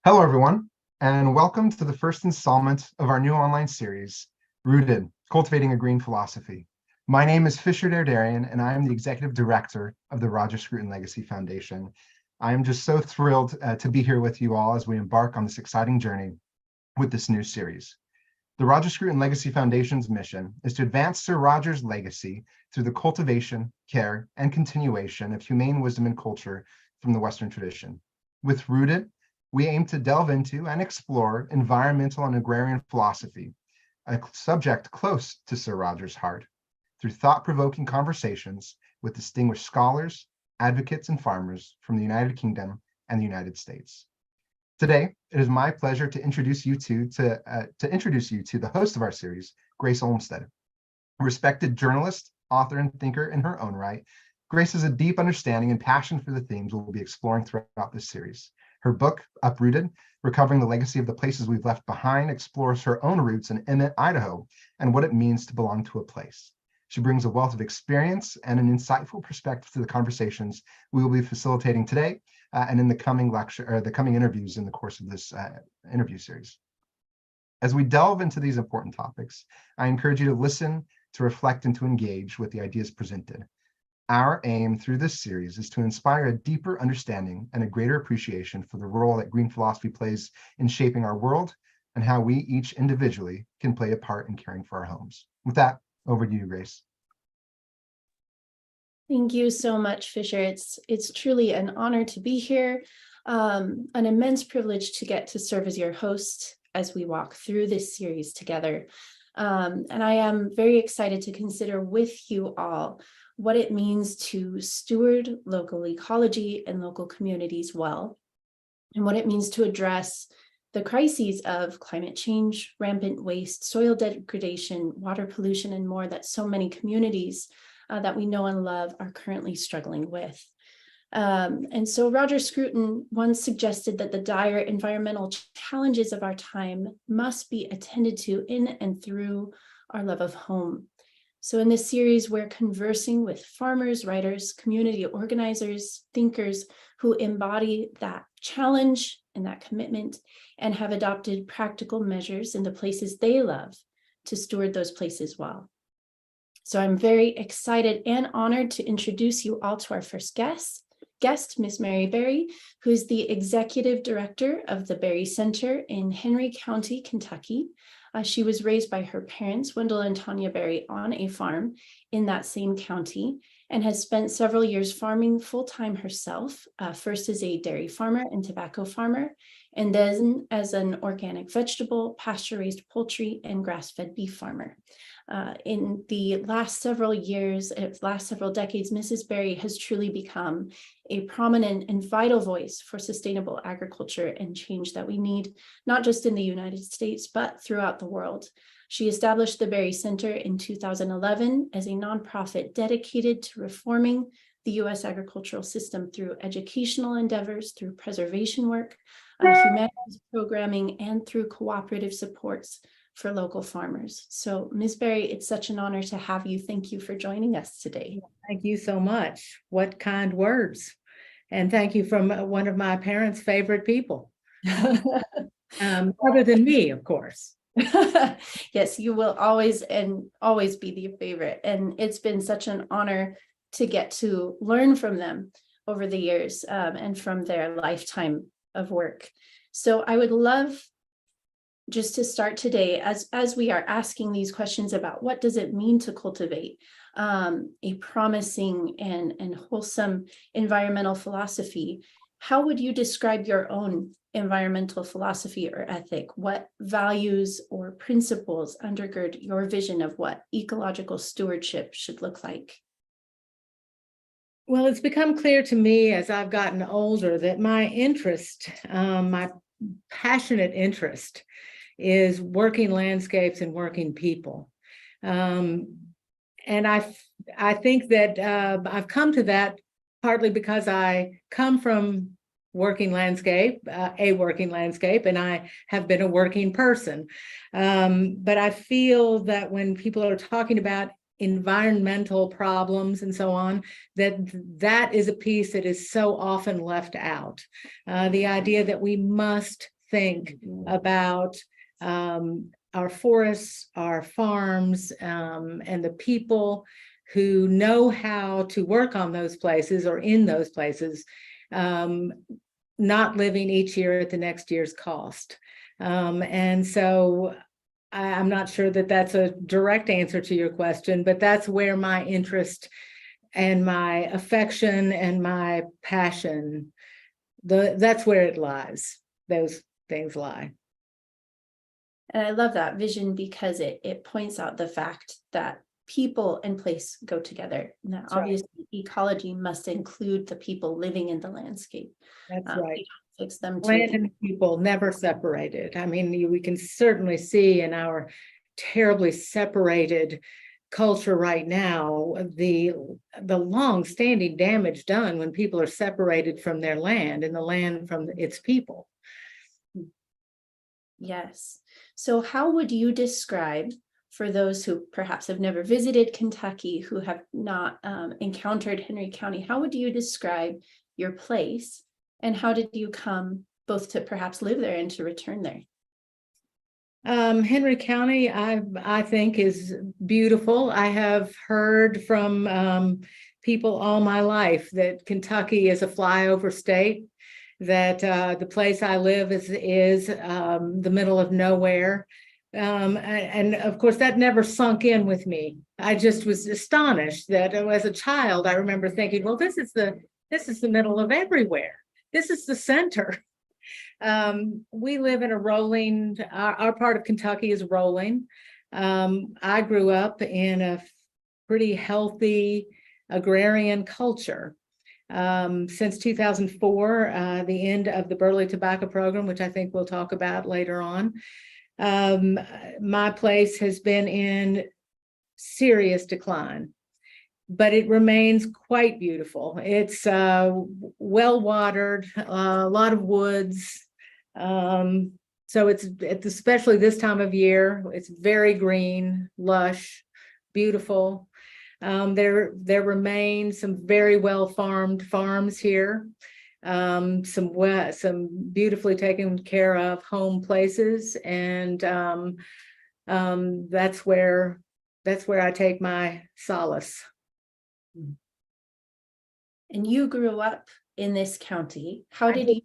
Hello, everyone, and welcome to the first installment of our new online series, Rooted, Cultivating a Green Philosophy. My name is Fisher Derdarian, and I am the Executive Director of the Roger Scruton Legacy Foundation. I am just so thrilled to be here with you all as we embark on this exciting journey with this new series. The Roger Scruton Legacy Foundation's mission is to advance Sir Roger's legacy through the cultivation, care, and continuation of humane wisdom and culture from the Western tradition. With Rooted, we aim to delve into and explore environmental and agrarian philosophy, a subject close to Sir Roger's heart, through thought-provoking conversations with distinguished scholars, advocates, and farmers from the United Kingdom and the United States. Today, it is my pleasure to introduce you to the host of our series, Grace Olmstead. A respected journalist, author, and thinker in her own right, Grace has a deep understanding and passion for the themes we'll be exploring throughout this series. Her book, Uprooted, Recovering the Legacy of the Places We've Left Behind, explores her own roots in Emmett, Idaho, and what it means to belong to a place. She brings a wealth of experience and an insightful perspective to the conversations we will be facilitating today and in the coming interviews in the course of this interview series. As we delve into these important topics, I encourage you to listen, to reflect, and to engage with the ideas presented. Our aim through this series is to inspire a deeper understanding and a greater appreciation for the role that green philosophy plays in shaping our world and how we each individually can play a part in caring for our homes. With that, over to you, Grace. Thank you so much, Fisher. It's truly an honor to be here, an immense privilege to get to serve as your host as we walk through this series together. And I am very excited to consider with you all what it means to steward local ecology and local communities well, and what it means to address the crises of climate change, rampant waste, soil degradation, water pollution, and more that so many communities that we know and love are currently struggling with. And so Roger Scruton once suggested that the dire environmental challenges of our time must be attended to in and through our love of home. So in this series, we're conversing with farmers, writers, community organizers, thinkers who embody that challenge and that commitment and have adopted practical measures in the places they love to steward those places well. So I'm very excited and honored to introduce you all to our first guest, Ms. Mary Berry, who is the Executive Director of the Berry Center in Henry County, Kentucky. She was raised by her parents, Wendell and Tanya Berry, on a farm in that same county and has spent several years farming full-time herself, first as a dairy farmer and tobacco farmer, and then as an organic vegetable, pasture-raised poultry, and grass-fed beef farmer. In the last several years, last several decades, Mrs. Berry has truly become a prominent and vital voice for sustainable agriculture and change that we need, not just in the United States, but throughout the world. She established the Berry Center in 2011 as a nonprofit dedicated to reforming the U.S. agricultural system through educational endeavors, through preservation work, humanities programming, and through cooperative supports for local farmers. So Ms. Berry, it's such an honor to have you. Thank you for joining us today. Thank you so much. What kind words. And thank you from one of my parents' favorite people. Other than me, of course. Yes, you will always be the favorite. And it's been such an honor to get to learn from them over the years and from their lifetime of work. So I would love just to start today as we are asking these questions about what does it mean to cultivate a promising and wholesome environmental philosophy. How would you describe your own environmental philosophy or ethic? What values or principles undergird your vision of what ecological stewardship should look like? Well, it's become clear to me as I've gotten older that my interest, my passionate interest, is working landscapes and working people. And I think that I've come to that partly because I come from working landscape, a working landscape, and I have been a working person. But I feel that when people are talking about environmental problems and so on, that is a piece that is so often left out. The idea that we must think about our forests, our farms, and the people who know how to work on those places or in those places, not living each year at the next year's cost. And so I'm not sure that that's a direct answer to your question, but that's where my interest and my affection and my passion, that's where it lies. Those things lie. And I love that vision because it points out the fact that people and place go together. Now, obviously, ecology must include the people living in the landscape. That's right. Fix them too. Land and people never separated. I mean, we can certainly see in our terribly separated culture right now the long-standing damage done when people are separated from their land and the land from its people. Yes. So how would you describe, for those who perhaps have never visited Kentucky, who have not encountered Henry County, how would you describe your place? And how did you come both to perhaps live there and to return there? Henry County, I think, is beautiful. I have heard from people all my life that Kentucky is a flyover state, that the place I live is the middle of nowhere. And of course, that never sunk in with me. I just was astonished that as a child, I remember thinking, well, this is the middle of everywhere. This is the center. We live in a rolling, our part of Kentucky is rolling. I grew up in a pretty healthy agrarian culture. Since 2004, the end of the Burley Tobacco Program, which I think we'll talk about later on, my place has been in serious decline. But it remains quite beautiful. It's well watered, a lot of woods. So it's especially this time of year, it's very green, lush, beautiful. There remain some very well farmed farms here. Some beautifully taken care of home places, and that's where I take my solace. And you grew up in this county. How did you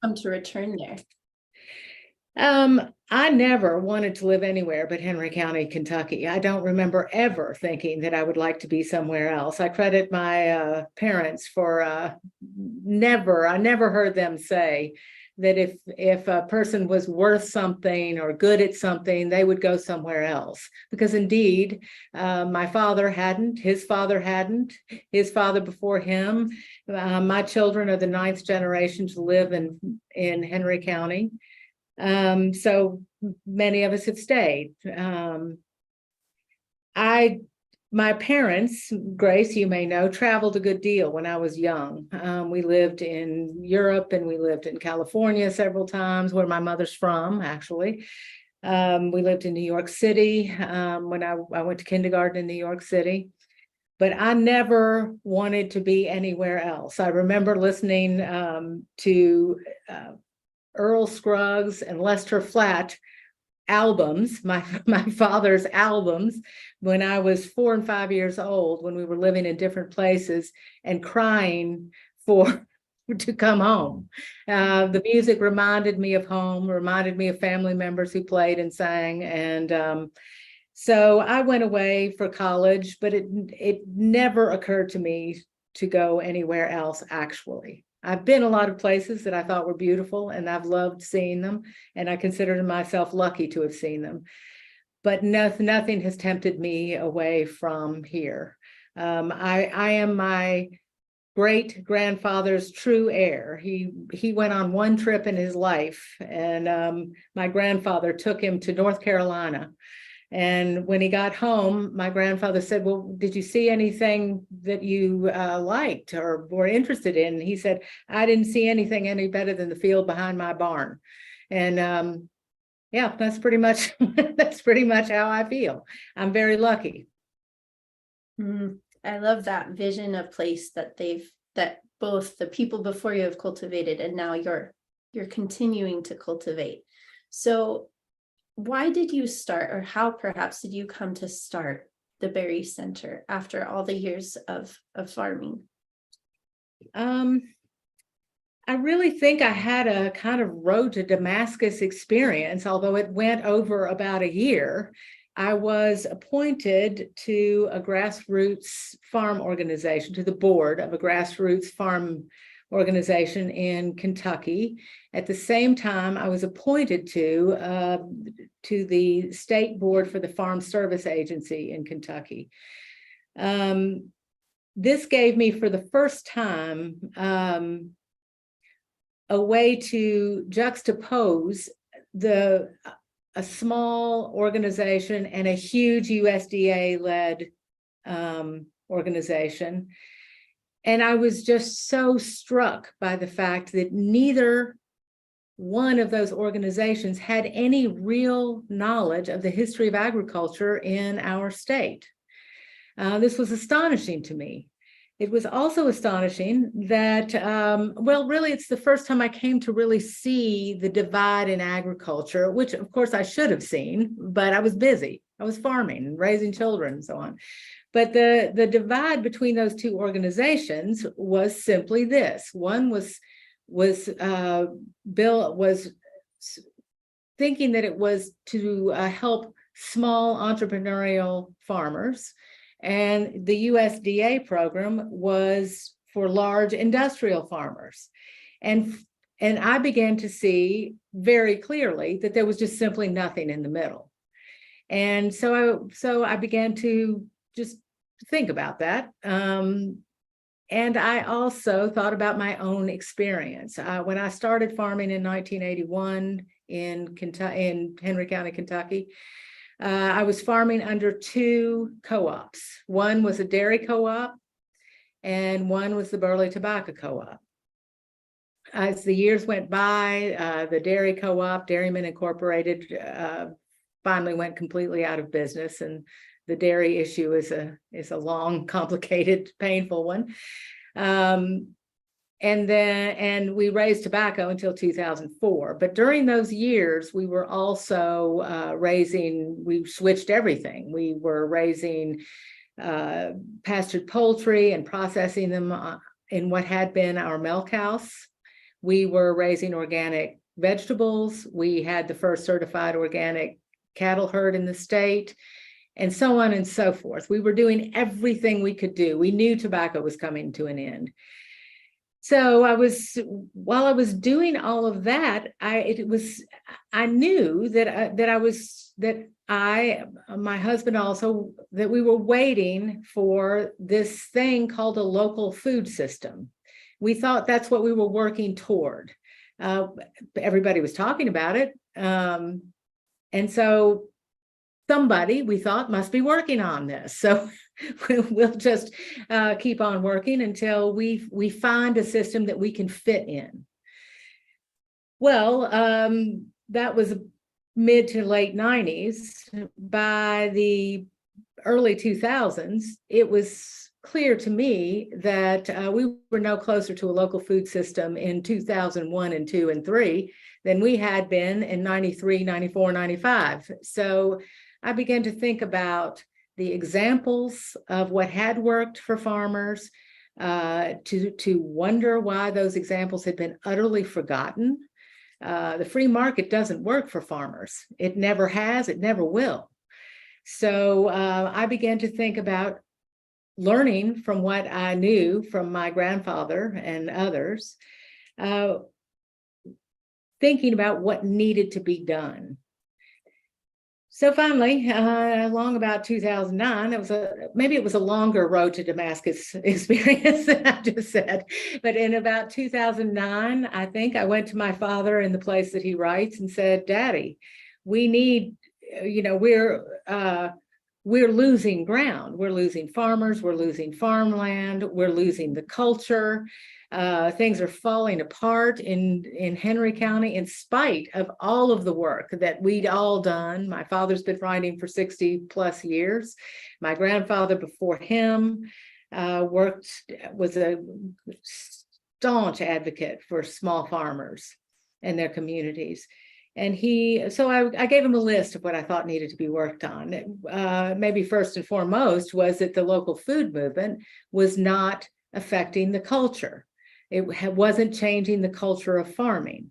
come to return there? I never wanted to live anywhere but Henry County, Kentucky. I don't remember ever thinking that I would like to be somewhere else. I credit my parents for I never heard them say that if a person was worth something or good at something, they would go somewhere else. Because indeed, my father hadn't, his father hadn't, his father before him. My children are the 9th generation to live in Henry County. So many of us have stayed. My parents, Grace, you may know, traveled a good deal when I was young. We lived in Europe and we lived in California several times, where my mother's from, actually. We lived in New York City when I went to kindergarten in New York City. But I never wanted to be anywhere else. I remember listening to Earl Scruggs and Lester Flatt albums, my father's albums, when I was 4 and 5 years old, when we were living in different places, and crying to come home. The music reminded me of home, reminded me of family members who played and sang. And so I went away for college, but it never occurred to me to go anywhere else, actually. I've been a lot of places that I thought were beautiful, and I've loved seeing them, and I consider myself lucky to have seen them. But nothing has tempted me away from here. I am my great grandfather's true heir. He went on one trip in his life, and my grandfather took him to North Carolina. And when he got home, my grandfather said, well, did you see anything that you liked or were interested in? And he said, I didn't see anything any better than the field behind my barn. And yeah, that's pretty much how I feel. I'm very lucky. I love that vision of place that that both the people before you have cultivated and now you're continuing to cultivate. So why did you start, or how perhaps did you come to start the Berry Center after all the years of farming? I really think I had a kind of road to Damascus experience, although it went over about a year. I was appointed to a grassroots farm organization, to the board of a grassroots farm organization in Kentucky. At the same time, I was appointed to the state board for the Farm Service Agency in Kentucky. This gave me, for the first time, a way to juxtapose a small organization and a huge USDA-led organization. And I was just so struck by the fact that neither one of those organizations had any real knowledge of the history of agriculture in our state. This was astonishing to me. It was also astonishing that, well, really, it's the first time I came to really see the divide in agriculture, which of course I should have seen, but I was busy. I was farming and raising children and so on. But the divide between those two organizations was simply this. One Bill was thinking that it was to help small entrepreneurial farmers, and the USDA program was for large industrial farmers. And I began to see very clearly that there was just simply nothing in the middle. And so I began to just think about that. And I also thought about my own experience. When I started farming in 1981 in Henry County, Kentucky, I was farming under two co-ops. One was a dairy co-op, and one was the Burley Tobacco Co-op. As the years went by, the dairy co-op, Dairymen Incorporated, finally went completely out of business, and the dairy issue is a long, complicated, painful one. And we raised tobacco until 2004. But during those years, we were also we switched everything. We were raising pastured poultry and processing them in what had been our milk house. We were raising organic vegetables. We had the first certified organic cattle herd in the state, and so on and so forth. We were doing everything we could do. We knew tobacco was coming to an end. So while I was doing all of that, I knew that my husband also, that we were waiting for this thing called a local food system. We thought that's what we were working toward. Everybody was talking about it. And so somebody, we thought, must be working on this. So we'll just keep on working until we find a system that we can fit in. Well, that was mid to late 90s. By the early 2000s, it was clear to me that we were no closer to a local food system in 2001 and 2 and 3 than we had been in 93, 94, 95. So I began to think about the examples of what had worked for farmers, to wonder why those examples had been utterly forgotten. The free market doesn't work for farmers. It never has, it never will. So I began to think about learning from what I knew from my grandfather and others, thinking about what needed to be done. So finally, along about 2009, maybe it was a longer road to Damascus experience than I just said, but in about 2009, I think I went to my father in the place that he writes and said, "Daddy, we need, we're we're losing ground. We're losing farmers, we're losing farmland, we're losing the culture. Things are falling apart in Henry County in spite of all of the work that we'd all done. My father's been writing for 60 plus years. My grandfather before him was a staunch advocate for small farmers and their communities. And so I gave him a list of what I thought needed to be worked on. Maybe first and foremost was that the local food movement was not affecting the culture. It wasn't changing the culture of farming.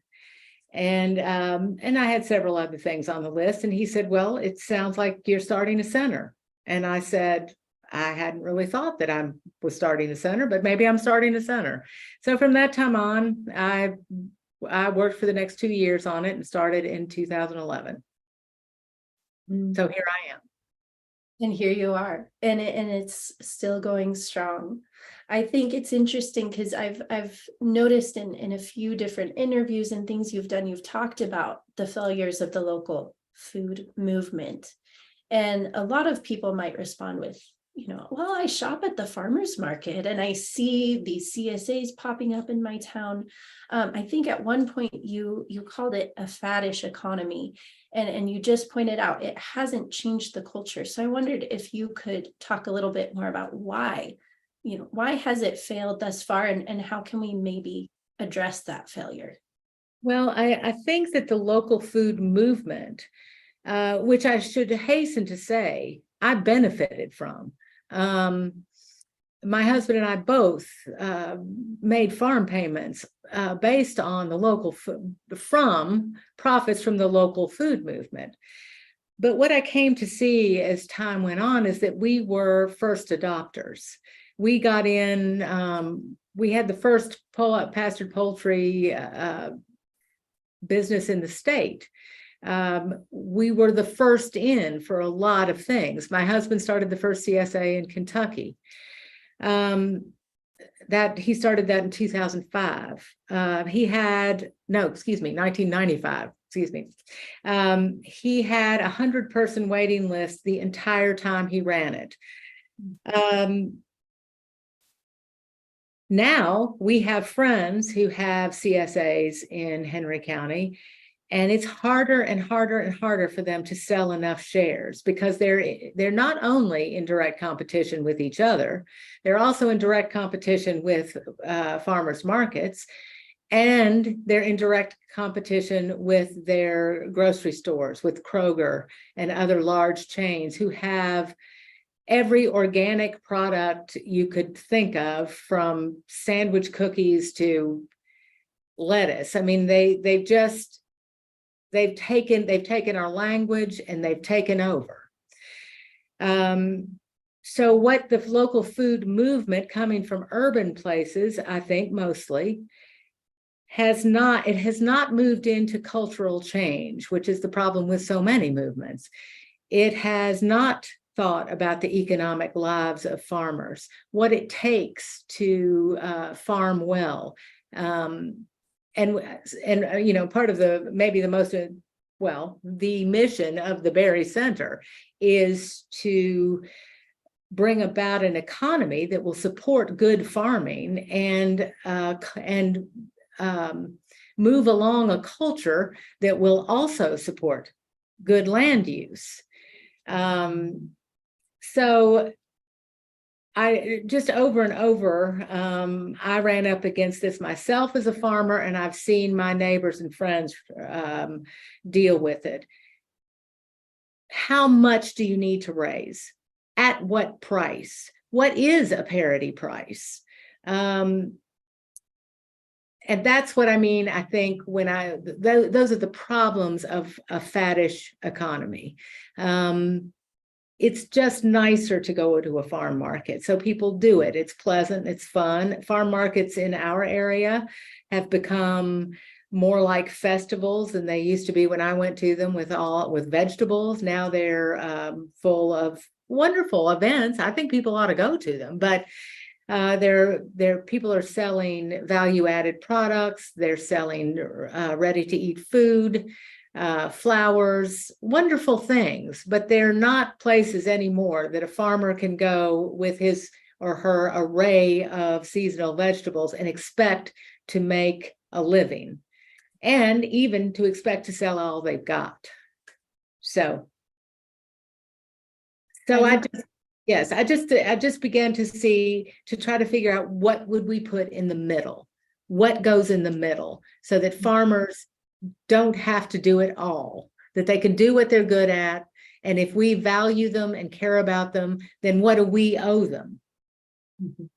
And I had several other things on the list. And he said, well, it sounds like you're starting a center. And I said, I hadn't really thought that I was starting a center, but maybe I'm starting a center. So from that time on, I worked for the next 2 years on it and started in 2011. So here I am. And here you are, and it's still going strong. I think it's interesting because I've noticed in a few different interviews and things you've done, you've talked about the failures of the local food movement. And a lot of people might respond with, well, I shop at the farmer's market and I see these CSAs popping up in my town. I think at one point you called it a faddish economy, and you just pointed out it hasn't changed the culture. So I wondered if you could talk a little bit more about why has it failed thus far, and how can we maybe address that failure? Well, I think that the local food movement, which I should hasten to say, I benefited from. My husband and I both made farm payments based on the local from profits from the local food movement. But what I came to see as time went on is that we were first adopters. We got in, we had the first pastured poultry business in the state. We were the first in for a lot of things. My husband started the first CSA in Kentucky. He started that in 2005. 1995. He had 100-person waiting list the entire time he ran it. Now we have friends who have CSAs in Henry County, and it's harder and harder and harder for them to sell enough shares because they're not only in direct competition with each other, they're also in direct competition with farmers markets, and they're in direct competition with their grocery stores, with Kroger and other large chains who have every organic product you could think of, from sandwich cookies to lettuce. I mean, they've taken our language and they've taken over. So what the local food movement coming from urban places, I think mostly, has not moved into cultural change, which is the problem with so many movements. It has not thought about the economic lives of farmers, what it takes to farm well. And part of the mission of the Berry Center is to bring about an economy that will support good farming and move along a culture that will also support good land use. So I just over and over, I ran up against this myself as a farmer, and I've seen my neighbors and friends deal with it. How much do you need to raise? At what price? What is a parity price? And that's what I mean, I think, when those are the problems of a faddish economy. It's just nicer to go to a farm market. So people do it. It's pleasant. It's fun. Farm markets in our area have become more like festivals than they used to be when I went to them with vegetables. Now they're full of wonderful events. I think people ought to go to them, but people are selling value-added products. They're selling ready-to-eat food. flowers, wonderful things, but they're not places anymore that a farmer can go with his or her array of seasonal vegetables and expect to make a living, and even to expect to sell all they've got. So I just began to try to figure out what would we put in the middle, what goes in the middle, so that farmers don't have to do it all, that they can do what they're good at. And if we value them and care about them, then what do we owe them? Mhm.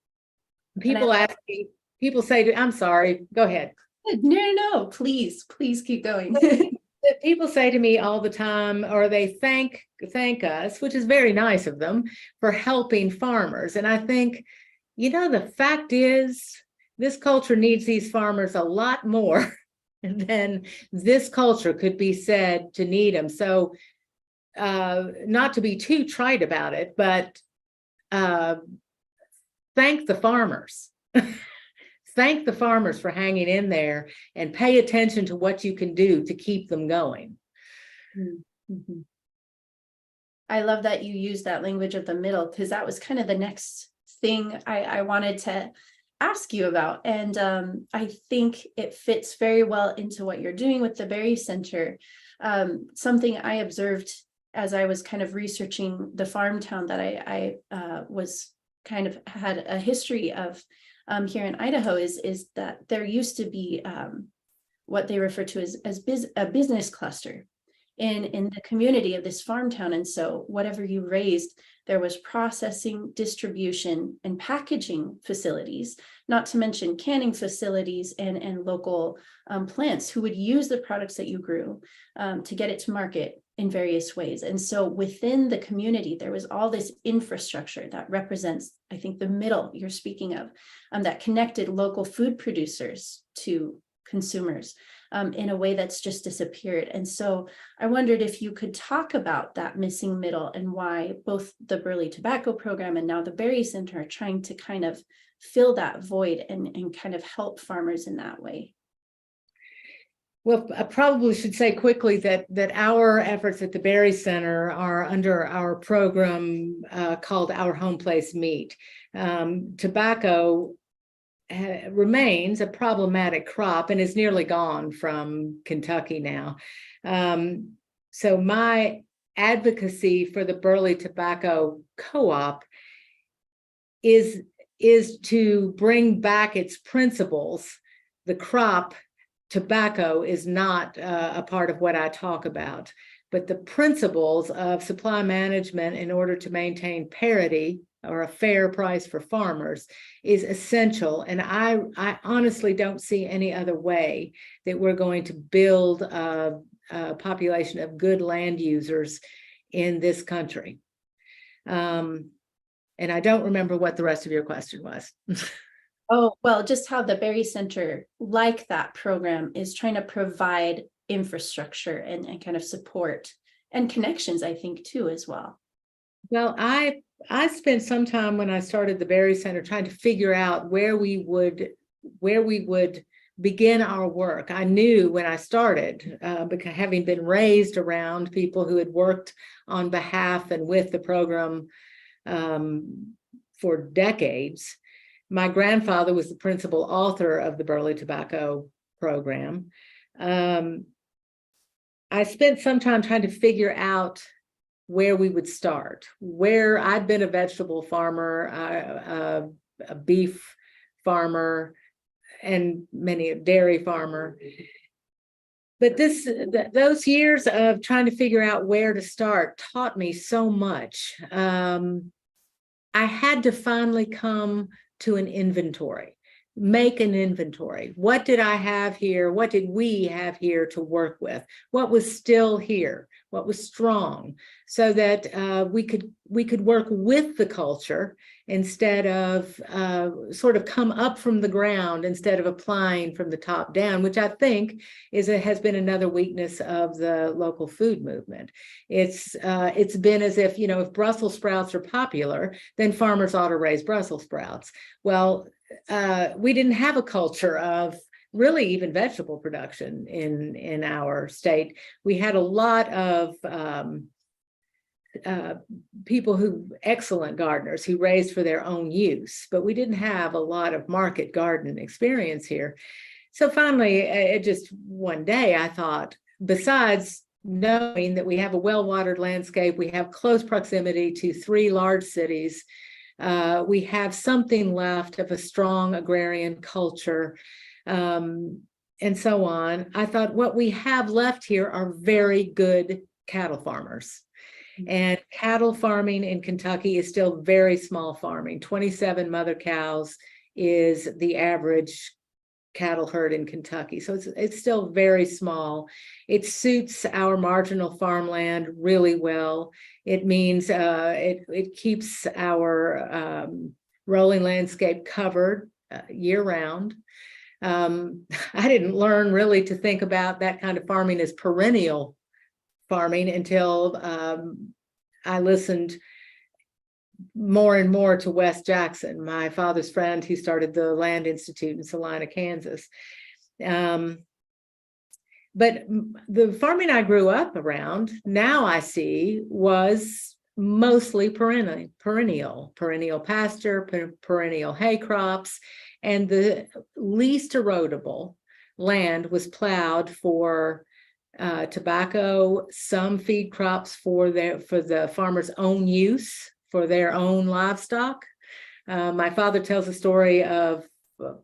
People ask me, people say, I'm sorry, go ahead. No, please keep going. People say to me all the time, or they thank us, which is very nice of them, for helping farmers. And I think, the fact is, this culture needs these farmers a lot more than this culture could be said to need them. So not to be too trite about it, but thank the farmers. Thank the farmers for hanging in there, and pay attention to what you can do to keep them going. Mm-hmm. I love that you use that language of the middle, because that was kind of the next thing I wanted to ask you about. And I think it fits very well into what you're doing with the Berry Center. Something I observed as I was kind of researching the farm town that I was kind of had a history of here in Idaho is that there used to be what they refer to as a business cluster in the community of this farm town. And so whatever you raised, there was processing, distribution, and packaging facilities, not to mention canning facilities and local plants who would use the products that you grew to get it to market in various ways. And so within the community, there was all this infrastructure that represents, I think, the middle you're speaking of, that connected local food producers to consumers in a way that's just disappeared. And so I wondered if you could talk about that missing middle and why both the Burley Tobacco Program and now the Berry Center are trying to kind of fill that void and kind of help farmers in that way. Well, I probably should say quickly that our efforts at the Berry Center are under our program called Our Home Place Meat. Tobacco remains a problematic crop and is nearly gone from Kentucky now. So my advocacy for the Burley Tobacco Co-op is to bring back its principles. The crop tobacco is not a part of what I talk about, but the principles of supply management in order to maintain parity or a fair price for farmers is essential. And I honestly don't see any other way that we're going to build a population of good land users in this country. And I don't remember what the rest of your question was. Oh, well, just how the Berry Center, like that program, is trying to provide infrastructure and kind of support and connections, I think, too, as well. Well, I spent some time when I started the Berry Center trying to figure out where we would begin our work. I knew when I started, because having been raised around people who had worked on behalf and with the program for decades. My grandfather was the principal author of the Burley Tobacco Program. I spent some time trying to figure out where we would start, where I'd been a vegetable farmer, a beef farmer, and many a dairy farmer. But those years of trying to figure out where to start taught me so much. I had to finally come to an inventory, make an inventory. What did I have here? What did we have here to work with? What was still here? What was strong? So that we could work with the culture instead of sort of come up from the ground instead of applying from the top down, which I think has been another weakness of the local food movement. It's been as if, if Brussels sprouts are popular, then farmers ought to raise Brussels sprouts. Well, we didn't have a culture of really even vegetable production in our state. We had a lot of people excellent gardeners who raised for their own use, but we didn't have a lot of market garden experience here. So finally, just one day I thought, besides knowing that we have a well-watered landscape, we have close proximity to 3 large cities, we have something left of a strong agrarian culture, and so on. I thought what we have left here are very good cattle farmers. And cattle farming in Kentucky is still very small farming. 27 mother cows is the average cattle herd in Kentucky. So it's still very small. It suits our marginal farmland really well. It means it keeps our rolling landscape covered year round. I didn't learn really to think about that kind of farming as perennial farming until I listened more and more to Wes Jackson, my father's friend who started the Land Institute in Salina, Kansas. But the farming I grew up around, now I see, was mostly perennial pasture, perennial hay crops, and the least erodible land was plowed for tobacco, some feed crops for the farmer's own use, for their own livestock. My father tells a story of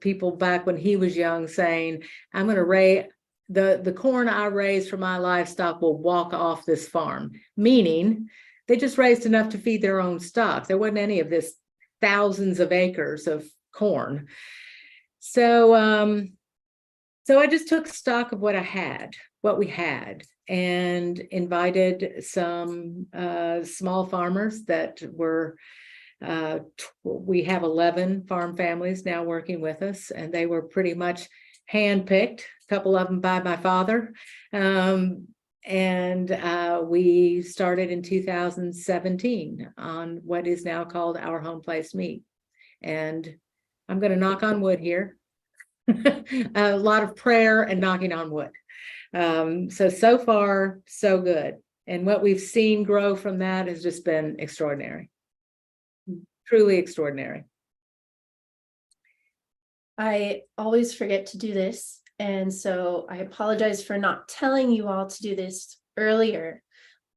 people back when he was young saying, I'm going to raise the corn I raise for my livestock will walk off this farm, meaning they just raised enough to feed their own stock. There wasn't any of this thousands of acres of corn. So I just took stock of what we had, and invited some small farmers that were, we have 11 farm families now working with us, and they were pretty much handpicked, a couple of them by my father. And we started in 2017 on what is now called Our Home Place Meat. And I'm going to knock on wood here. A lot of prayer and knocking on wood. So far, so good. And what we've seen grow from that has just been extraordinary. Truly extraordinary. I always forget to do this. And so I apologize for not telling you all to do this earlier,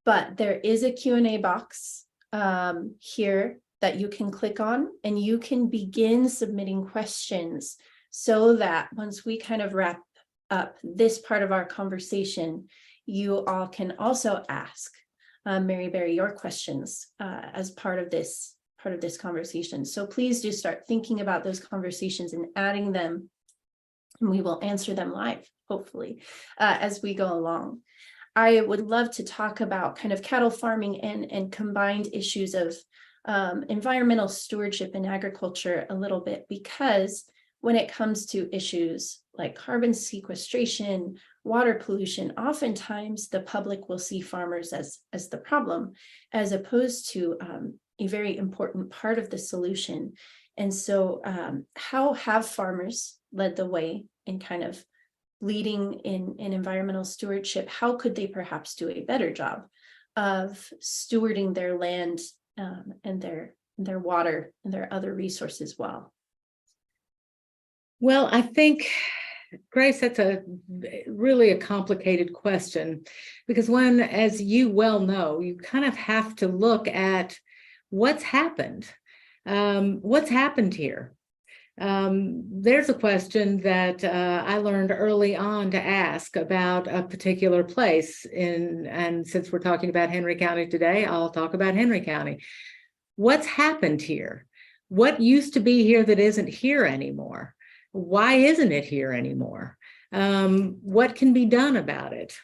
but there is a Q&A box here that you can click on, and you can begin submitting questions so that once we kind of wrap up this part of our conversation, you all can also ask Mary Berry your questions as part of this conversation. So please do start thinking about those conversations and adding them, and we will answer them live, hopefully, as we go along. I would love to talk about kind of cattle farming and combined issues of environmental stewardship in agriculture a little bit, because when it comes to issues like carbon sequestration, water pollution, oftentimes the public will see farmers as the problem, as opposed to a very important part of the solution. And so how have farmers led the way in kind of leading in environmental stewardship? How could they perhaps do a better job of stewarding their land and their water and their other resources well? Well, I think, Grace, that's really a complicated question, because when, as you well know, you kind of have to look at what's happened. What's happened here? There's a question that I learned early on to ask about a particular place and since we're talking about Henry County today, I'll talk about Henry County. What's happened here? What used to be here that isn't here anymore? Why isn't it here anymore? What can be done about it?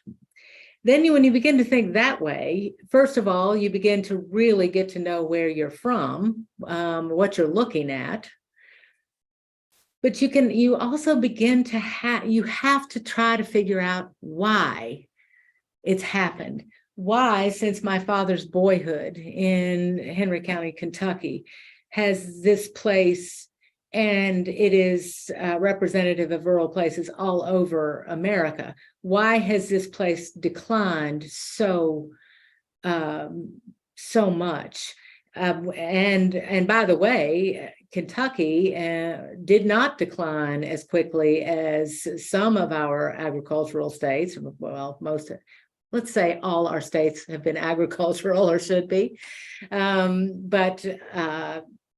Then when you begin to think that way, first of all, you begin to really get to know where you're from, what you're looking at. But you also begin to have to try to figure out why it's happened. Why, since my father's boyhood in Henry County, Kentucky, has this place and it is representative of rural places all over America. Why has this place declined so much? And by the way, Kentucky did not decline as quickly as some of our agricultural states. Well, let's say all our states have been agricultural or should be. But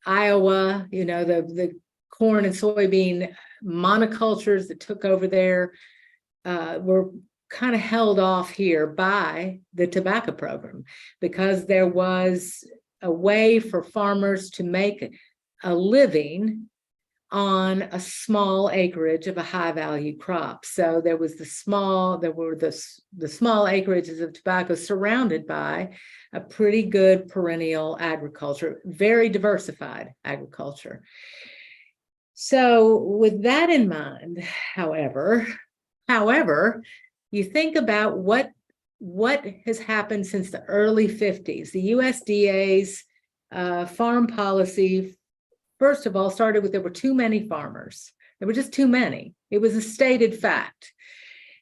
Iowa, the corn and soybean monocultures that took over there were kind of held off here by the tobacco program, because there was a way for farmers to make a living on a small acreage of a high value crop. So there were the small acreages of tobacco surrounded by a pretty good perennial agriculture, very diversified agriculture. So with that in mind, however, you think about what has happened since the early 50s. The USDA's farm policy, first of all, started with there were too many farmers. There were just too many. It was a stated fact.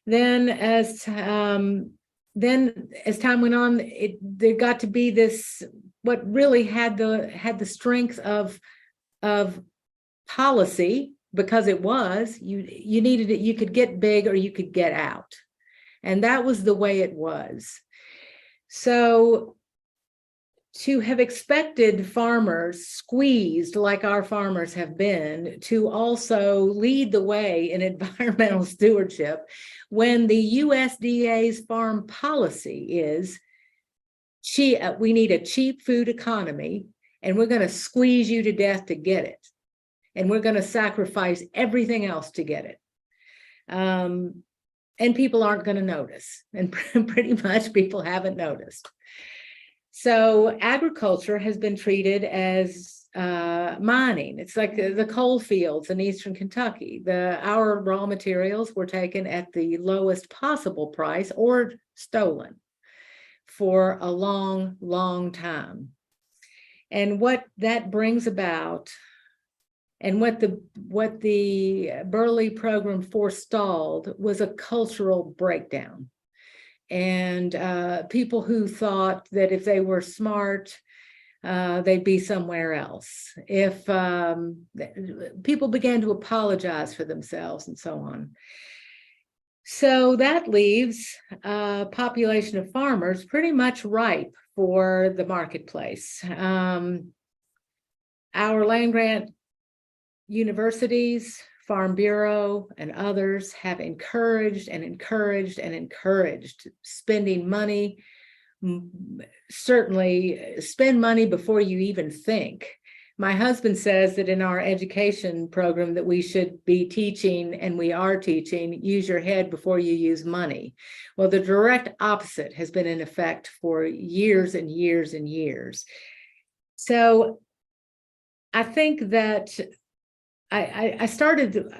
Then as time went on, there got to be this, what really had the strength of policy, because it was, you needed it, you could get big or you could get out. And that was the way it was. So to have expected farmers squeezed like our farmers have been to also lead the way in environmental stewardship, when the USDA's farm policy is, we need a cheap food economy and we're going to squeeze you to death to get it. And we're going to sacrifice everything else to get it. And people aren't going to notice. And pretty much people haven't noticed. So agriculture has been treated as mining. It's like the coal fields in Eastern Kentucky. Our raw materials were taken at the lowest possible price or stolen for a long, long time. And what that brings about, and what the Burley program forestalled, was a cultural breakdown. And people who thought that if they were smart, they'd be somewhere else. If people began to apologize for themselves and so on. So that leaves a population of farmers pretty much ripe for the marketplace. Our land grant universities, Farm Bureau, and others have encouraged spending money. Certainly spend money before you even think. My husband says that in our education program that we should be teaching, and we are teaching, use your head before you use money. Well, the direct opposite has been in effect for years and years and years. So I think that I started to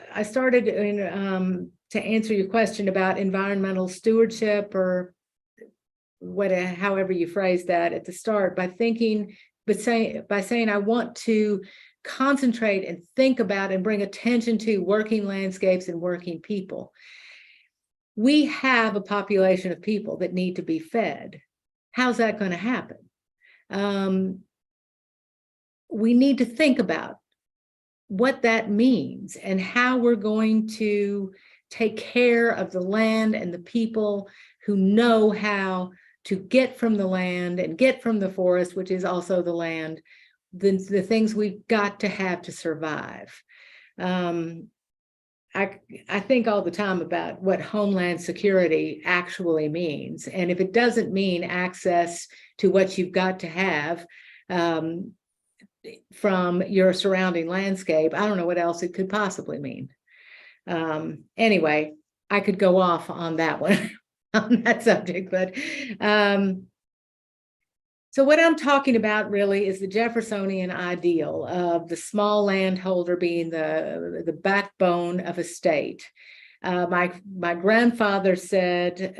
answer your question about environmental stewardship, or however you phrase that at the start, by saying I want to concentrate and think about and bring attention to working landscapes and working people. We have a population of people that need to be fed. How's that going to happen? We need to think about what that means and how we're going to take care of the land and the people who know how to get from the land and get from the forest, which is also the land, the things we've got to have to survive. I think all the time about what homeland security actually means. And if it doesn't mean access to what you've got to have, from your surrounding landscape, I don't know what else it could possibly mean. Anyway, I could go off on that one, on that subject, but so what I'm talking about really is the Jeffersonian ideal of the small landholder being the backbone of a state. My grandfather said,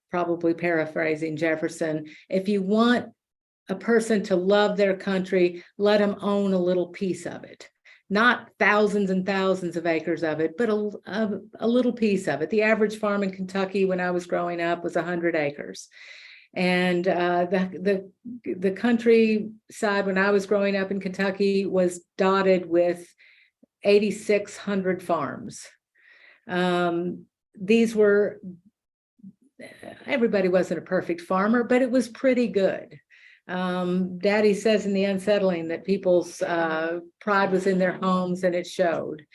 probably paraphrasing Jefferson, if you want a person to love their country, let them own a little piece of it. not thousands and thousands of acres of it, but a little piece of it. The average farm in Kentucky when I was growing up was 100 acres. And the countryside when I was growing up in Kentucky was dotted with 8,600 farms. These were, everybody wasn't a perfect farmer, but it was pretty good. Daddy says in The Unsettling that people's pride was in their homes, and it showed.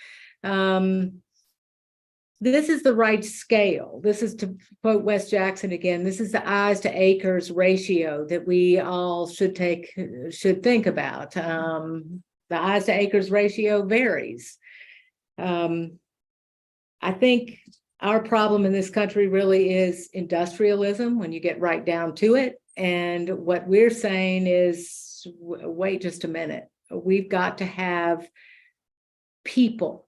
This is the right scale. This is, to quote Wes Jackson again, this is the eyes to acres ratio that we all should think about. The eyes to acres ratio varies. I think our problem in this country really is industrialism when you get right down to it. And what we're saying is, wait just a minute. We've got to have people,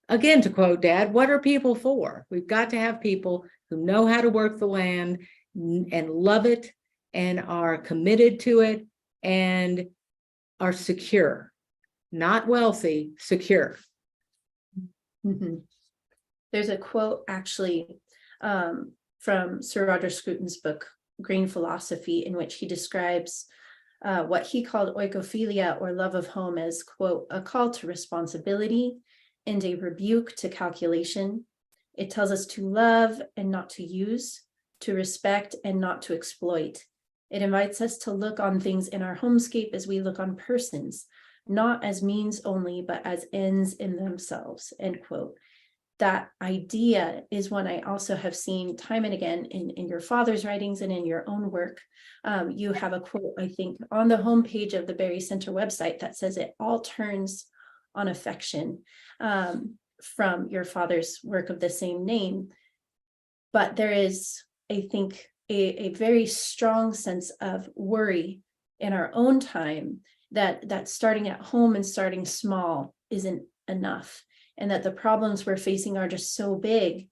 again, to quote Dad, what are people for? We've got to have people who know how to work the land and love it and are committed to it and are secure, not wealthy, secure. Mm-hmm. There's a quote actually from Sir Roger Scruton's book, Green Philosophy, in which he describes what he called oikophilia, or love of home, as, quote, a call to responsibility and a rebuke to calculation. It tells us to love and not to use, to respect and not to exploit. It invites us to look on things in our homescape as we look on persons, not as means only, but as ends in themselves, end quote. That idea is one I also have seen time and again in your father's writings and in your own work. You have a quote, I think, on the homepage of the Berry Center website that says it all turns on affection, from your father's work of the same name. But there is, I think, a very strong sense of worry in our own time that starting at home and starting small isn't enough, and that the problems we're facing are just so big.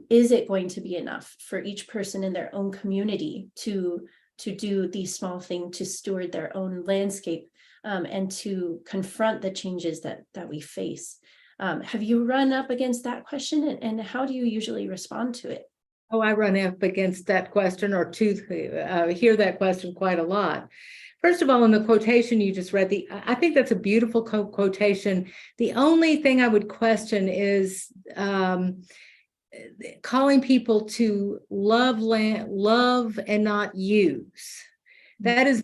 Is it going to be enough for each person in their own community to do these small things, to steward their own landscape, and to confront the changes that we face? Have you run up against that question, and how do you usually respond to it? Oh, I run up against that question, or hear that question quite a lot. First of all, in the quotation you just read, I think that's a beautiful quotation. The only thing I would question is calling people to love and not use. That is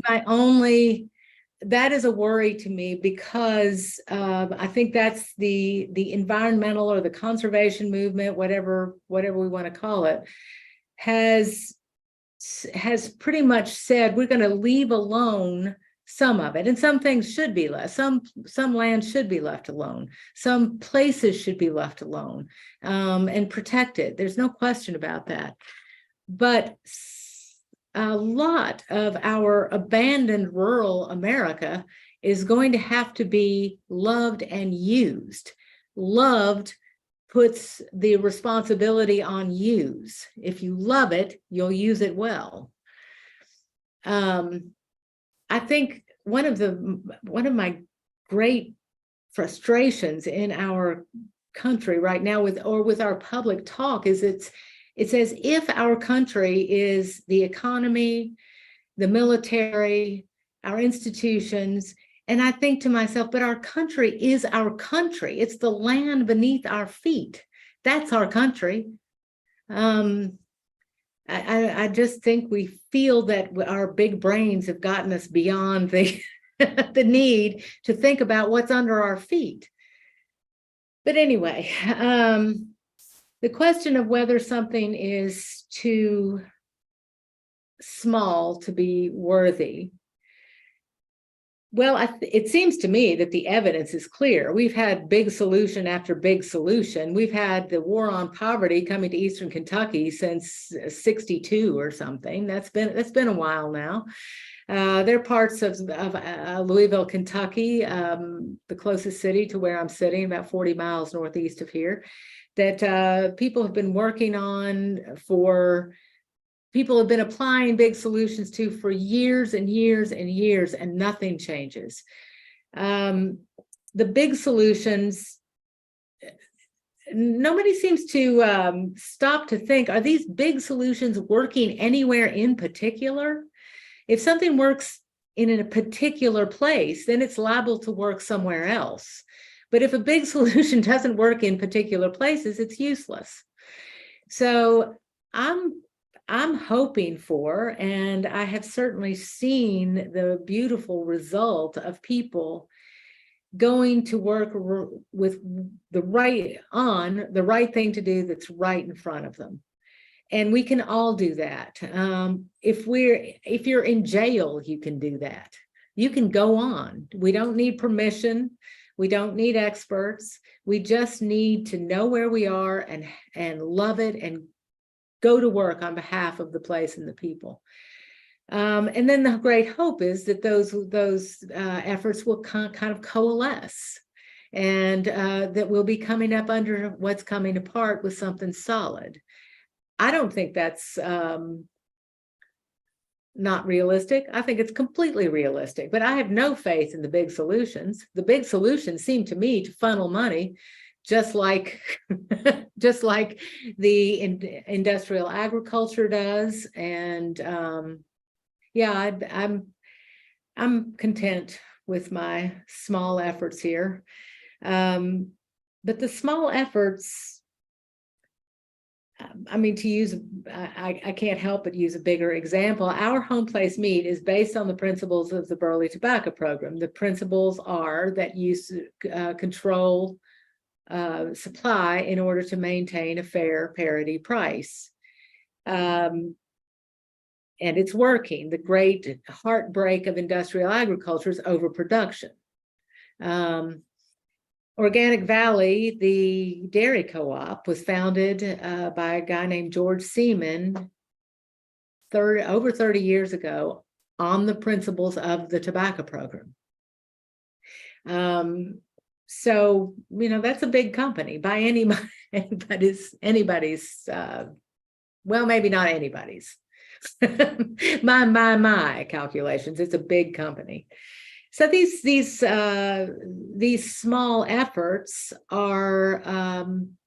that is a worry to me, because I think that's the environmental or the conservation movement, whatever we want to call it, has pretty much said we're going to leave alone some of it, and some things should be left. Some land should be left alone. Some places should be left alone and protected. There's no question about that. But a lot of our abandoned rural America is going to have to be loved and used. Loved puts the responsibility on use. If you love it, you'll use it well. I think one of my great frustrations in our country right now with our public talk is it's as if our country is the economy, the military, our institutions. And I think to myself, but our country is our country. It's the land beneath our feet. That's our country. I just think we feel that our big brains have gotten us beyond the need to think about what's under our feet. But anyway, the question of whether something is too small to be worthy. Well, it seems to me that the evidence is clear. We've had big solution after big solution. We've had the war on poverty coming to Eastern Kentucky since '62 or something. That's been a while now. There are parts of Louisville, Kentucky, the closest city to where I'm sitting, about 40 miles northeast of here, that people have been working on people have been applying big solutions to for years and years and years, and nothing changes. The big solutions, nobody seems to stop to think, are these big solutions working anywhere in particular? If something works in a particular place, then it's liable to work somewhere else. But if a big solution doesn't work in particular places, it's useless. So I'm hoping for, and I have certainly seen the beautiful result of people going to work with the right thing to do that's right in front of them. And we can all do that. If you're in jail, you can do that. You can go on. We don't need permission. We don't need experts. We just need to know where we are and love it and go to work on behalf of the place and the people. And then the great hope is that those efforts will kind of coalesce, and that we'll be coming up under what's coming apart with something solid. I don't think that's not realistic. I think it's completely realistic, but I have no faith in the big solutions. The big solutions seem to me to funnel money, just like the industrial agriculture does. And yeah, I'm content with my small efforts here. But the small efforts, I mean, I can't help but use a bigger example. Our home place meat is based on the principles of the Burley Tobacco Program. The principles are that you control supply in order to maintain a fair parity price. And it's working. The great heartbreak of industrial agriculture is overproduction. Organic Valley, the dairy co-op, was founded by a guy named George Seaman over 30 years ago on the principles of the tobacco program. So, that's a big company by anybody's, well, maybe not anybody's. my calculations, it's a big company. So these small efforts can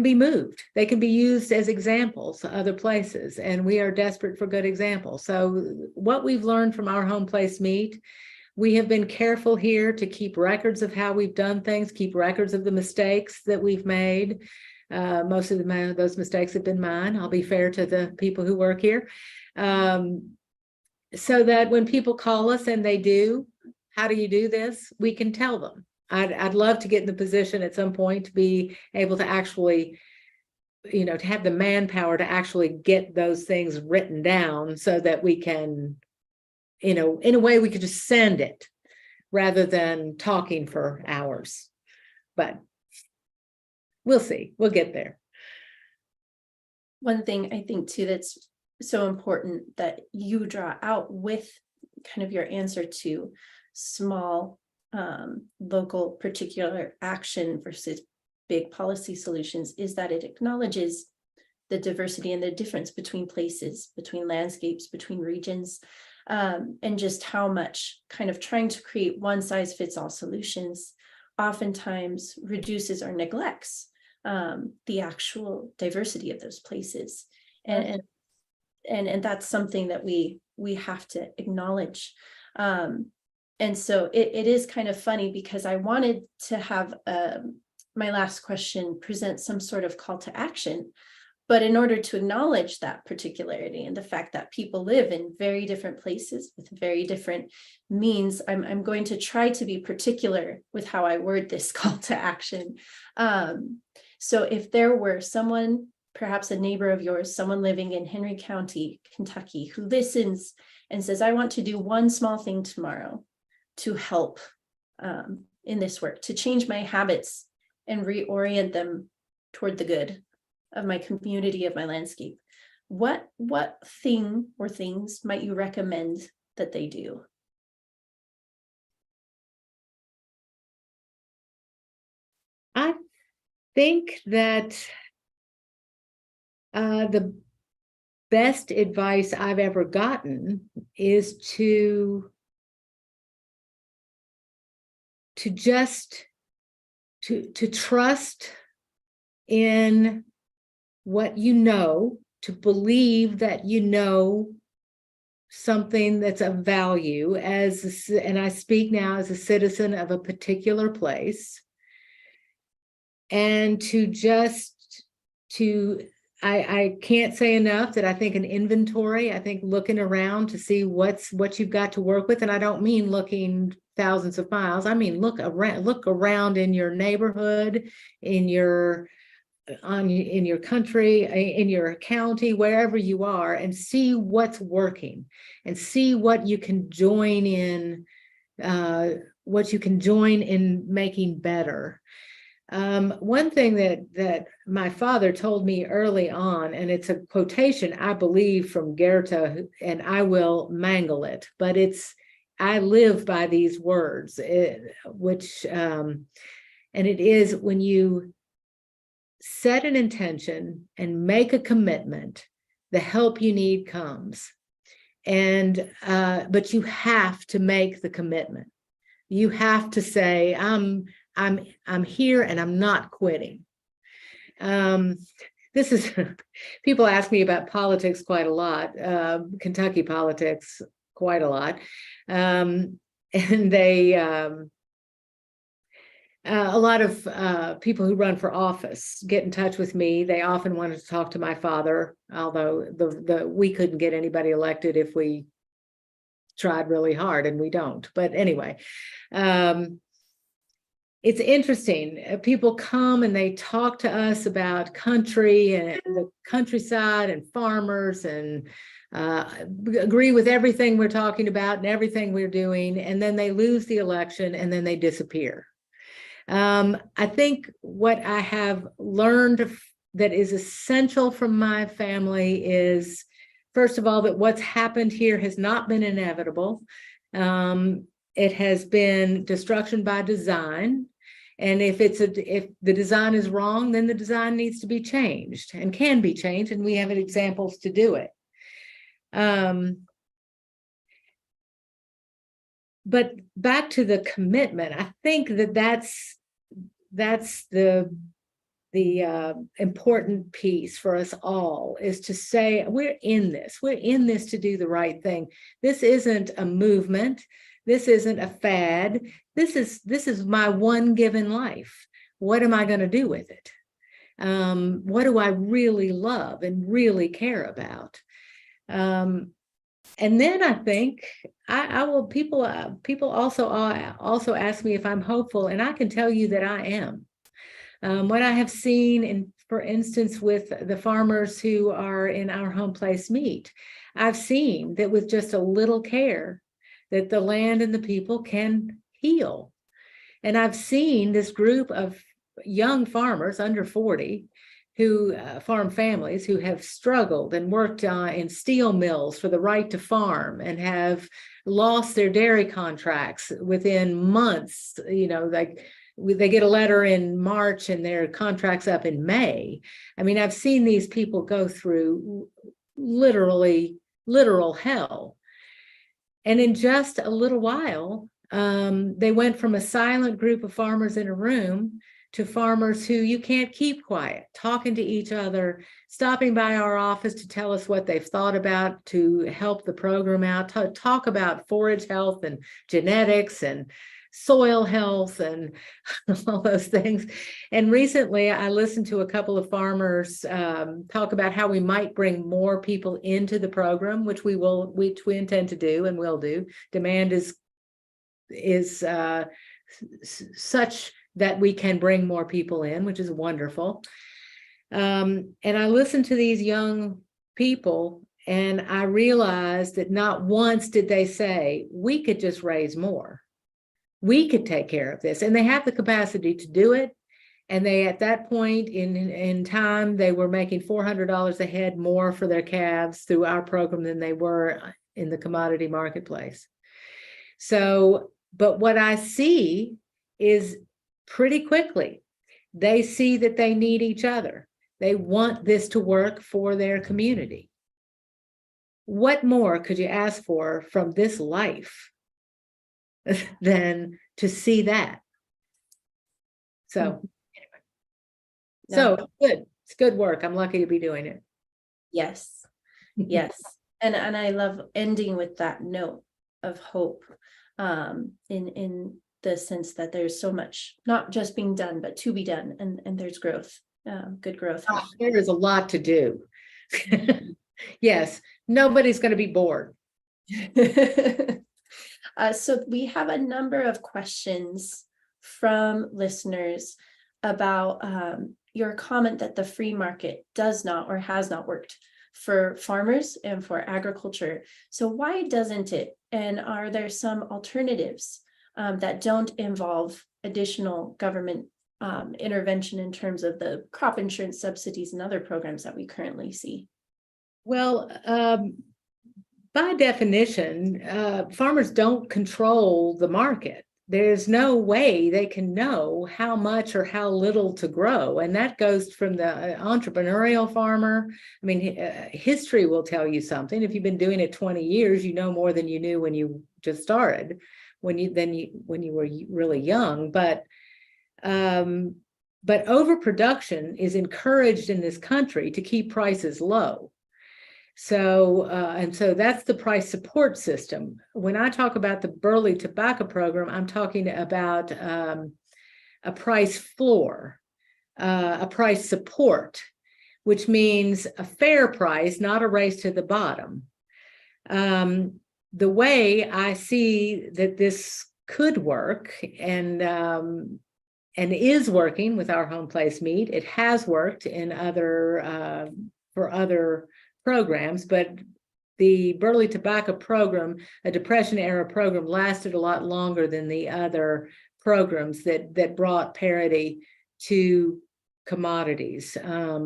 be moved. They can be used as examples to other places, and we are desperate for good examples. So what we've learned from our home place meat, we have been careful here to keep records of how we've done things, keep records of the mistakes that we've made. Most of those mistakes have been mine. I'll be fair to the people who work here. So that when people call us and they do, how do you do this? We can tell them. I'd love to get in the position at some point to be able to actually, to have the manpower to actually get those things written down so that we can, in a way we could just send it rather than talking for hours. But we'll see. We'll get there. One thing I think too that's so important that you draw out with kind of your answer to small local particular action versus big policy solutions is that it acknowledges the diversity and the difference between places, between landscapes, between regions, and just how much kind of trying to create one size fits all solutions oftentimes reduces or neglects the actual diversity of those places. And that's something that we have to acknowledge. And so it is kind of funny because I wanted to have my last question present some sort of call to action. But in order to acknowledge that particularity and the fact that people live in very different places with very different means, I'm going to try to be particular with how I word this call to action. So if there were someone, perhaps a neighbor of yours, someone living in Henry County, Kentucky, who listens and says, I want to do one small thing tomorrow to help in this work, to change my habits and reorient them toward the good of my community, of my landscape. What thing or things might you recommend that they do? I think that the best advice I've ever gotten is to to just to trust in what you know, to believe that you know something that's of value and I speak now as a citizen of a particular place, and I can't say enough that I think an inventory, I think looking around to see what you've got to work with. And I don't mean looking thousands of miles. I mean, look around in your neighborhood, in your country, in your county, wherever you are, and see what's working and see what you can join in, making better. One thing that my father told me early on, and it's a quotation, I believe, from Goethe, and I will mangle it, but I live by these words, and it is, when you set an intention and make a commitment, the help you need comes. And but you have to make the commitment. You have to say, I'm here and I'm not quitting. This is, people ask me about politics quite a lot, Kentucky politics quite a lot. And they, a lot of people who run for office get in touch with me. They often wanted to talk to my father, although we couldn't get anybody elected if we tried really hard, and we don't. But anyway, it's interesting. People come and they talk to us about country and the countryside and farmers, and agree with everything we're talking about and everything we're doing, and then they lose the election and then they disappear. I think what I have learned that is essential from my family is, first of all, that what's happened here has not been inevitable. It has been destruction by design. And if the design is wrong, then the design needs to be changed and can be changed, and we have examples to do it. But back to the commitment, I think that's the important piece for us all, is to say, we're in this to do the right thing. This isn't a movement. This isn't a fad. This is my one given life. What am I going to do with it? What do I really love and really care about? And then I think I will. People also ask me if I'm hopeful, and I can tell you that I am. What I have seen, for instance, with the farmers who are in our home place meet, I've seen that with just a little care, that the land and the people can heal. And I've seen this group of young farmers under 40 who farm families who have struggled and worked in steel mills for the right to farm, and have lost their dairy contracts within months. Like they get a letter in March and their contract's up in May. I mean, I've seen these people go through literal hell. And in just a little while, they went from a silent group of farmers in a room to farmers who you can't keep quiet, talking to each other, stopping by our office to tell us what they've thought about to help the program out, to talk about forage health and genetics and soil health and all those things. And recently I listened to a couple of farmers talk about how we might bring more people into the program, which we intend to do and will do. Demand is such that we can bring more people in, which is wonderful. And I listened to these young people, and I realized that not once did they say, we could just raise more. We could take care of this. And they have the capacity to do it. And they, at that point in time, they were making $400 a head more for their calves through our program than they were in the commodity marketplace. So, but what I see is pretty quickly, they see that they need each other. They want this to work for their community. What more could you ask for from this life than to see that? So anyway, so good. It's good work. I'm lucky to be doing it. Yes. Yes. And I love ending with that note of hope, in the sense that there's so much not just being done, but to be done, and there's growth, good growth. Oh, there is a lot to do. Yes, nobody's going to be bored. So we have a number of questions from listeners about your comment that the free market does not or has not worked for farmers and for agriculture. So why doesn't it? And are there some alternatives that don't involve additional government intervention in terms of the crop insurance subsidies and other programs that we currently see? Well, by definition, farmers don't control the market. There's no way they can know how much or how little to grow. And that goes from the entrepreneurial farmer. I mean, history will tell you something. If you've been doing it 20 years, you know more than you knew when you just started, when you were really young. But overproduction is encouraged in this country to keep prices low. So, and so that's the price support system. When I talk about the Burley Tobacco Program, I'm talking about a price floor, a price support, which means a fair price, not a race to the bottom. The way I see that this could work and is working with our home place meat, it has worked in for other programs, but the Burley Tobacco Program, a Depression era program, lasted a lot longer than the other programs that brought parity to commodities,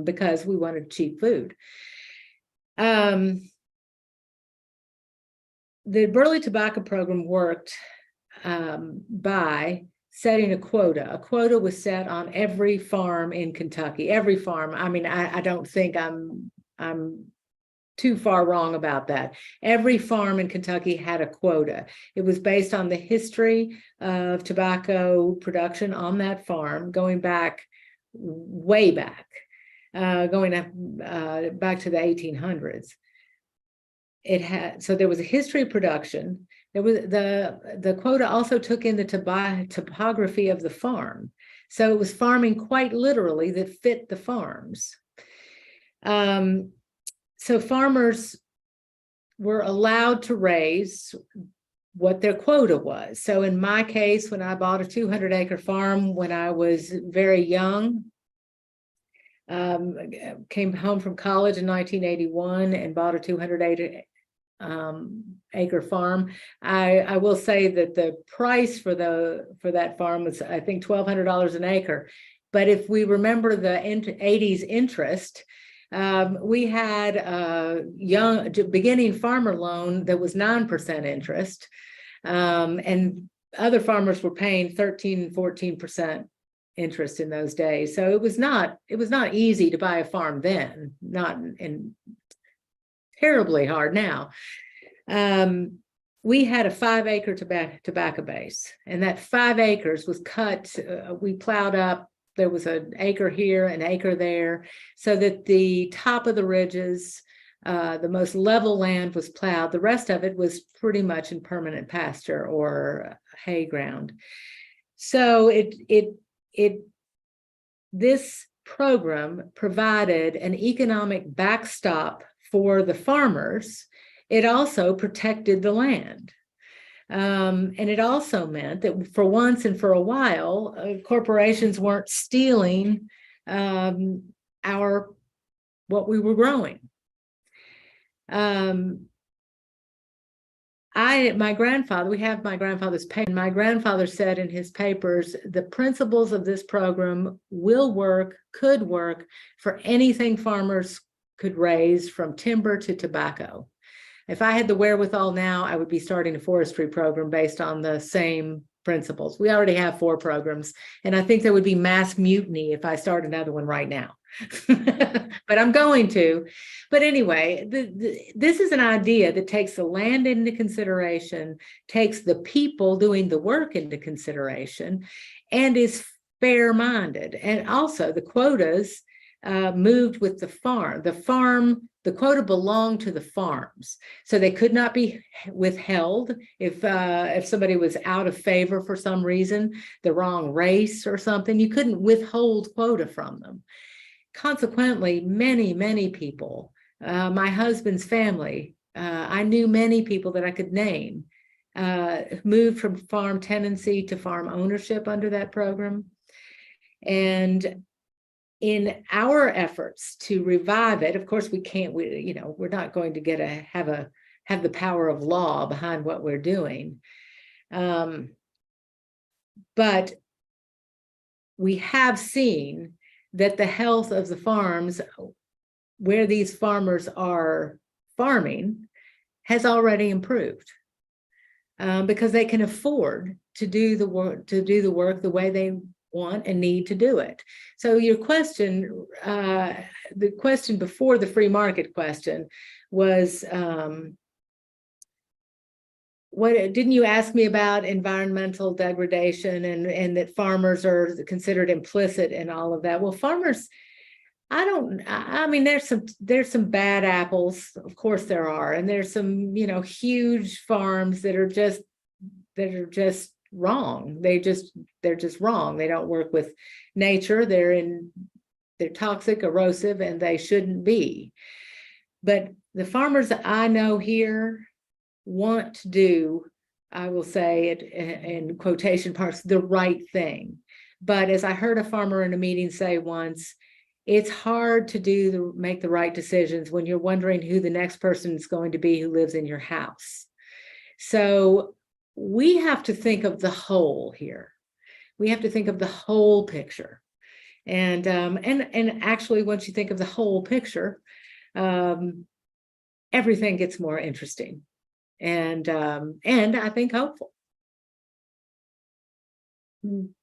because we wanted cheap food. The Burley Tobacco Program worked by setting a quota. A quota was set on every farm in Kentucky. Every farm. I mean, I don't think I'm too far wrong about that. Every farm in Kentucky had a quota. It was based on the history of tobacco production on that farm, going back way back, back to the 1800s. So there was a history of production. There was the quota also took in the topography of the farm. So it was farming quite literally that fit the farms. So farmers were allowed to raise what their quota was. So in my case, when I bought a 200-acre farm when I was very young, came home from college in 1981 and bought a 200-acre farm. I will say that the price for that farm was, I think, $1,200 an acre. But if we remember the 80s interest, we had a young beginning farmer loan that was 9% interest, and other farmers were paying 13, 14% interest in those days. So it was not easy to buy a farm then, not in terribly hard now. We had a 5-acre tobacco base, and that 5 acres was cut. We plowed up. There was an acre here, an acre there, so that the top of the ridges, the most level land was plowed. The rest of it was pretty much in permanent pasture or hay ground. So this program provided an economic backstop for the farmers. It also protected the land. And it also meant that for once and for a while, corporations weren't stealing what we were growing. My grandfather, we have my grandfather's paper. My grandfather said in his papers, the principles of this program will work, could work for anything farmers could raise, from timber to tobacco. If I had the wherewithal now, I would be starting a forestry program based on the same principles. We already have 4 programs, and I think there would be mass mutiny if I start another one right now. But I'm going to. But anyway, this is an idea that takes the land into consideration, takes the people doing the work into consideration, and is fair-minded. And also the quotas moved with the farm. The quota belonged to the farms, so they could not be withheld if somebody was out of favor for some reason, the wrong race or something. You couldn't withhold quota from them. Consequently, many people, my husband's family, I knew many people that I could name, moved from farm tenancy to farm ownership under that program. And in our efforts to revive it, of course, we're not going to have the power of law behind what we're doing. But we have seen that the health of the farms where these farmers are farming has already improved, because they can afford to do the work the way they want and need to do it. So your question, the question before the free market question was, what didn't you ask me about environmental degradation and that farmers are considered implicit in all of that? Well, farmers, I mean, there's some bad apples, of course there are, and there's some, huge farms that are just wrong. They're just wrong. They don't work with nature. They're toxic, erosive, and they shouldn't be. But the farmers that I know here want to do, I will say it in quotation marks, the right thing. But as I heard a farmer in a meeting say once, it's hard to make the right decisions when you're wondering who the next person is going to be who lives in your house. So we have to think of the whole here. We have to think of the whole picture. And actually, once you think of the whole picture, everything gets more interesting and I think hopeful.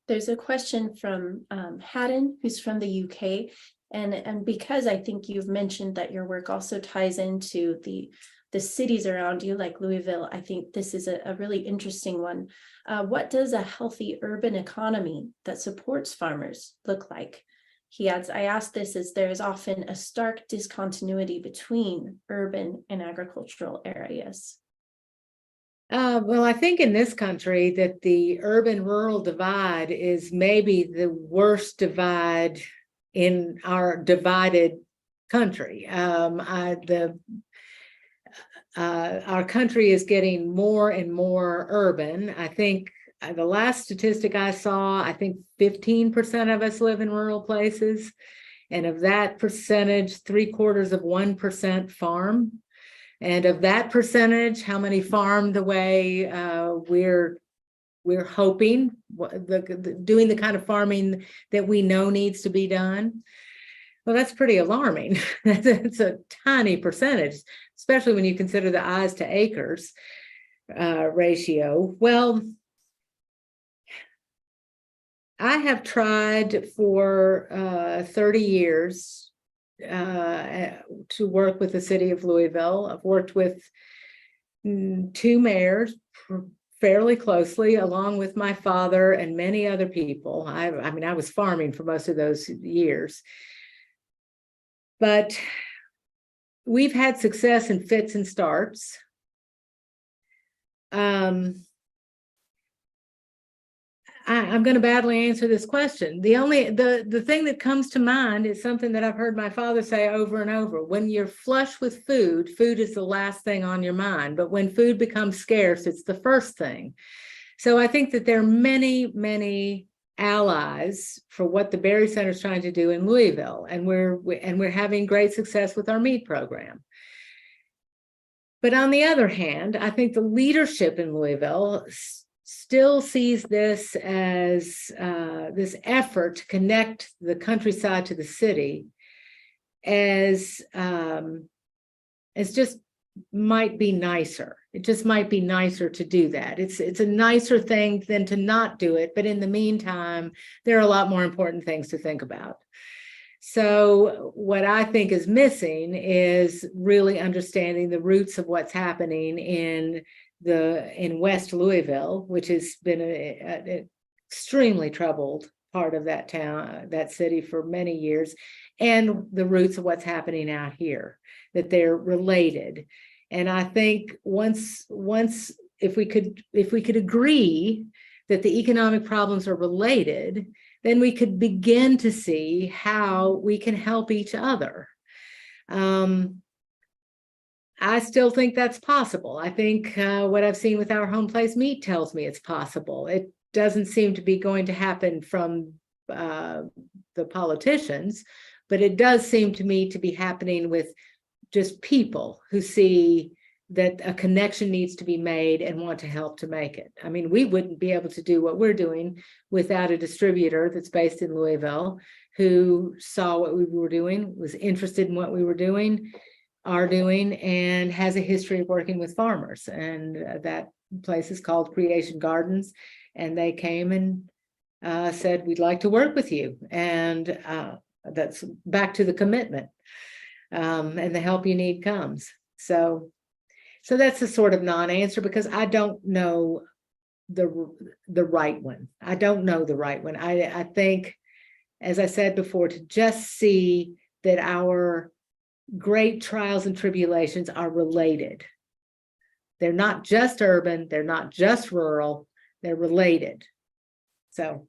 There's a question from Haddon, who's from the UK. And because I think you've mentioned that your work also ties into the cities around you, like Louisville, I think this is a really interesting one. What does a healthy urban economy that supports farmers look like? He adds, I ask this as there is often a stark discontinuity between urban and agricultural areas. Well, I think in this country that the urban-rural divide is maybe the worst divide in our divided country. Our country is getting more and more urban. I think the last statistic I saw, I think 15% of us live in rural places. And of that percentage, 3/4% farm. And of that percentage, how many farm the way we're hoping, doing the kind of farming that we know needs to be done? Well, that's pretty alarming. That's a tiny percentage, especially when you consider the eyes to acres ratio. Well, I have tried for 30 years to work with the city of Louisville. I've worked with 2 mayors fairly closely, along with my father and many other people. I mean, I was farming for most of those years. But we've had success in fits and starts. I'm going to badly answer this question. The thing that comes to mind is something that I've heard my father say over and over. When you're flush with food, food is the last thing on your mind. But when food becomes scarce, it's the first thing. So I think that there are many allies for what the Berry Center is trying to do in Louisville, and we're having great success with our meat program. But on the other hand, I think the leadership in Louisville still sees this as this effort to connect the countryside to the city as just might be nicer. It just might be nicer to do that. It's a nicer thing than to not do it. But in the meantime, there are a lot more important things to think about. So what I think is missing is really understanding the roots of what's happening in West Louisville, which has been an extremely troubled part of that town, that city for many years, and the roots of what's happening out here, that they're related. And I think once if we could agree that the economic problems are related, then we could begin to see how we can help each other. I still think that's possible. I think what I've seen with Our Home Place Meat tells me it's possible. It doesn't seem to be going to happen from the politicians, but it does seem to me to be happening with just people who see that a connection needs to be made and want to help to make it. I mean, we wouldn't be able to do what we're doing without a distributor that's based in Louisville who saw what we were doing, was interested in what we were doing, are doing, and has a history of working with farmers. And that place is called Creation Gardens. And they came and said, we'd like to work with you. And that's back to the commitment. And the help you need comes. So that's a sort of non-answer, because I don't know the right one. I don't know the right one. I think, as I said before, to just see that our great trials and tribulations are related. They're not just urban, they're not just rural, they're related. So,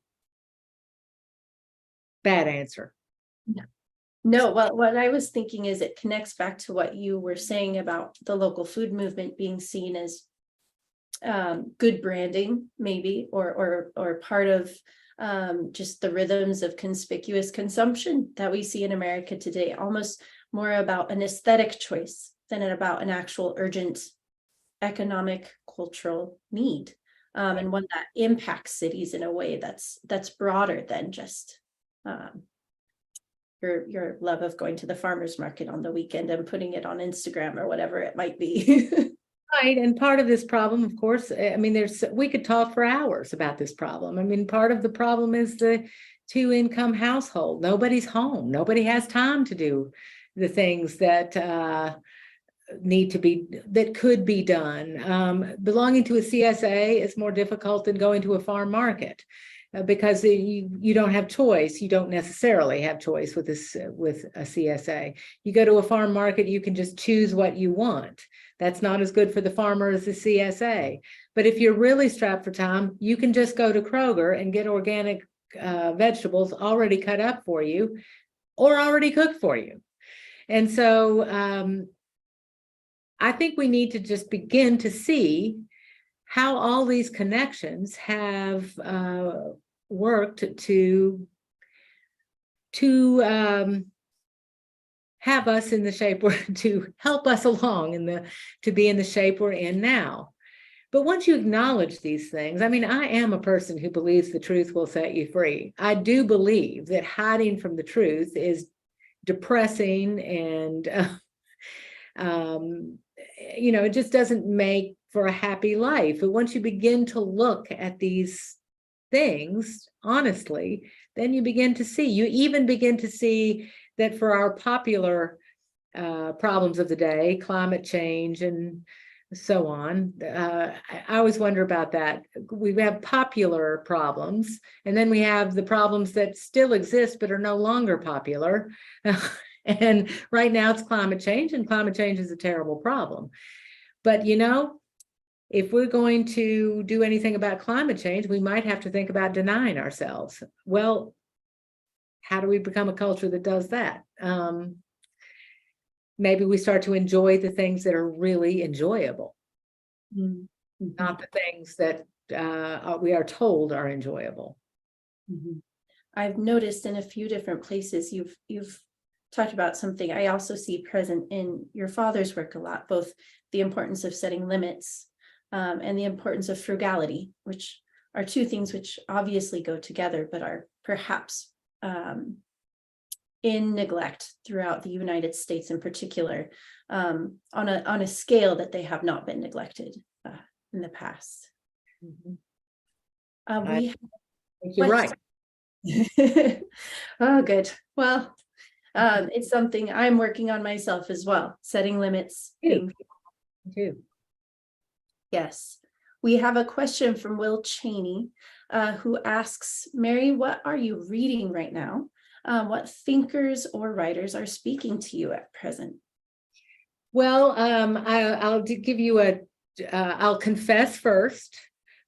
bad answer. No, well, what I was thinking is it connects back to what you were saying about the local food movement being seen as good branding, maybe, or part of just the rhythms of conspicuous consumption that we see in America today, almost more about an aesthetic choice than about an actual urgent economic, cultural need, and one that impacts cities in a way that's broader than just your love of going to the farmer's market on the weekend and putting it on Instagram or whatever it might be. Right. And part of this problem, of course, I mean, we could talk for hours about this problem. I mean, part of the problem is the 2-income household. Nobody's home. Nobody has time to do the things that could be done. Belonging to a CSA is more difficult than going to a farm market. Because you don't have choice. You don't necessarily have choice with a CSA. You go to a farm market, you can just choose what you want. That's not as good for the farmer as the CSA. But if you're really strapped for time, you can just go to Kroger and get organic vegetables already cut up for you or already cooked for you. And so I think we need to just begin to see how all these connections have worked to have us in the shape to help us along to be in the shape we're in now. But once you acknowledge these things, I mean, I am a person who believes the truth will set you free. I do believe that hiding from the truth is depressing and it just doesn't make for a happy life. But once you begin to look at these things honestly, then you even begin to see that for our popular problems of the day, climate change and so on, I always wonder about that. We have popular problems, and then we have the problems that still exist but are no longer popular. And right now it's climate change, and climate change is a terrible problem. But if we're going to do anything about climate change, we might have to think about denying ourselves. Well, how do we become a culture that does that? Maybe we start to enjoy the things that are really enjoyable, not the things that we are told are enjoyable. I've noticed in a few different places you've talked about something I also see present in your father's work a lot, both the importance of setting limits and the importance of frugality, which are two things which obviously go together, but are perhaps in neglect throughout the United States in particular, on a scale that they have not been neglected in the past. You're right. Oh, good. Well, it's something I'm working on myself as well, setting limits. Too. Yes. We have a question from Will Cheney. who asks, Mary, what are you reading right now? What thinkers or writers are speaking to you at present? Well, I'll give you I'll confess first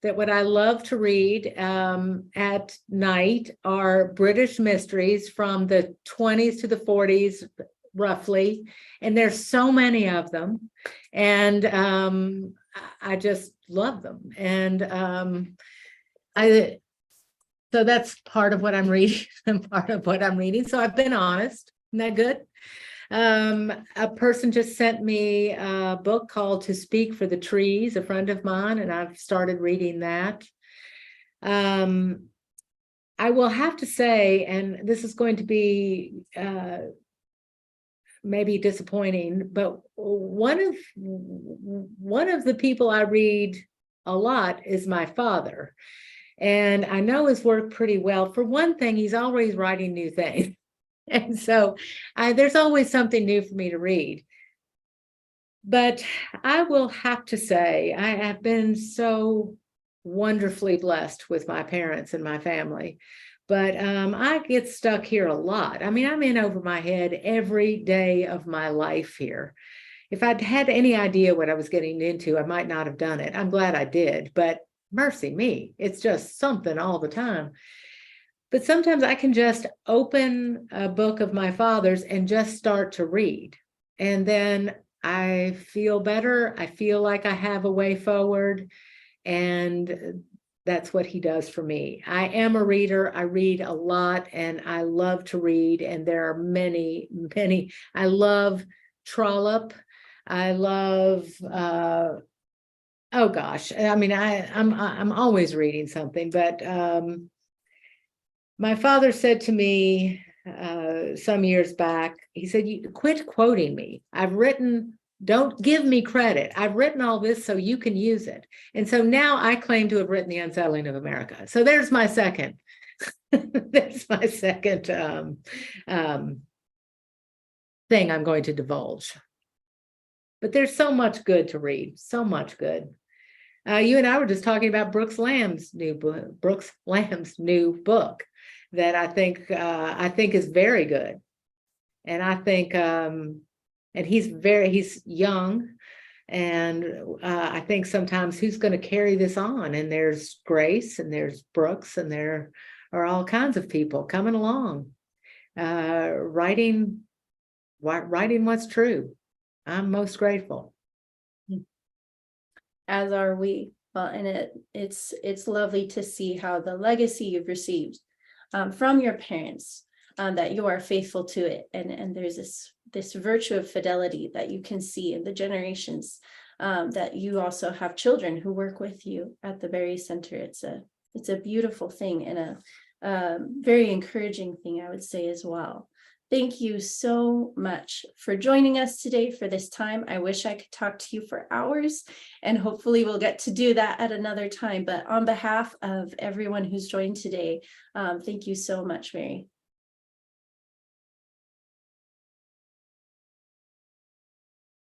that what I love to read at night are British mysteries from the 20s to the 40s, roughly. And there's so many of them. And I just love them. And so that's part of what I'm reading and part of what I'm reading. So I've been honest. Isn't that good? A person just sent me a book called To Speak for the Trees, a friend of mine, and I've started reading that. I will have to say, and this is going to be maybe disappointing, but one of the people I read a lot is my father. And I know his work pretty well. For one thing, he's always writing new things. And so there's always something new for me to read. But I will have to say, I have been so wonderfully blessed with my parents and my family. But I get stuck here a lot. I mean, I'm in over my head every day of my life here. If I'd had any idea what I was getting into, I might not have done it. I'm glad I did, but mercy me, it's just something all the time. But sometimes I can just open a book of my father's and just start to read. And then I feel better. I feel like I have a way forward. And that's what he does for me. I am a reader. I read a lot and I love to read. And there are many, many. I love Trollope. I love, oh gosh. I mean, I'm always reading something, but my father said to me some years back, he said, "You quit quoting me. Don't give me credit. I've written all this so you can use it." And so now I claim to have written The Unsettling of America. So there's my second, thing I'm going to divulge. But there's so much good to read, so much good. You and I were just talking about Brooks Lamb's new book that I think is very good, and I think and he's young, and I think sometimes who's going to carry this on? And there's Grace, and there's Brooks, and there are all kinds of people coming along, writing what's true. I'm most grateful. As are we. Well, and it's lovely to see how the legacy you've received from your parents, that you are faithful to it, and there's this virtue of fidelity that you can see in the generations, that you also have children who work with you at the very center. It's a beautiful thing and a very encouraging thing, I would say, as well. Thank you so much for joining us today for this time. I wish I could talk to you for hours, and hopefully we'll get to do that at another time. But on behalf of everyone who's joined today, thank you so much, Mary.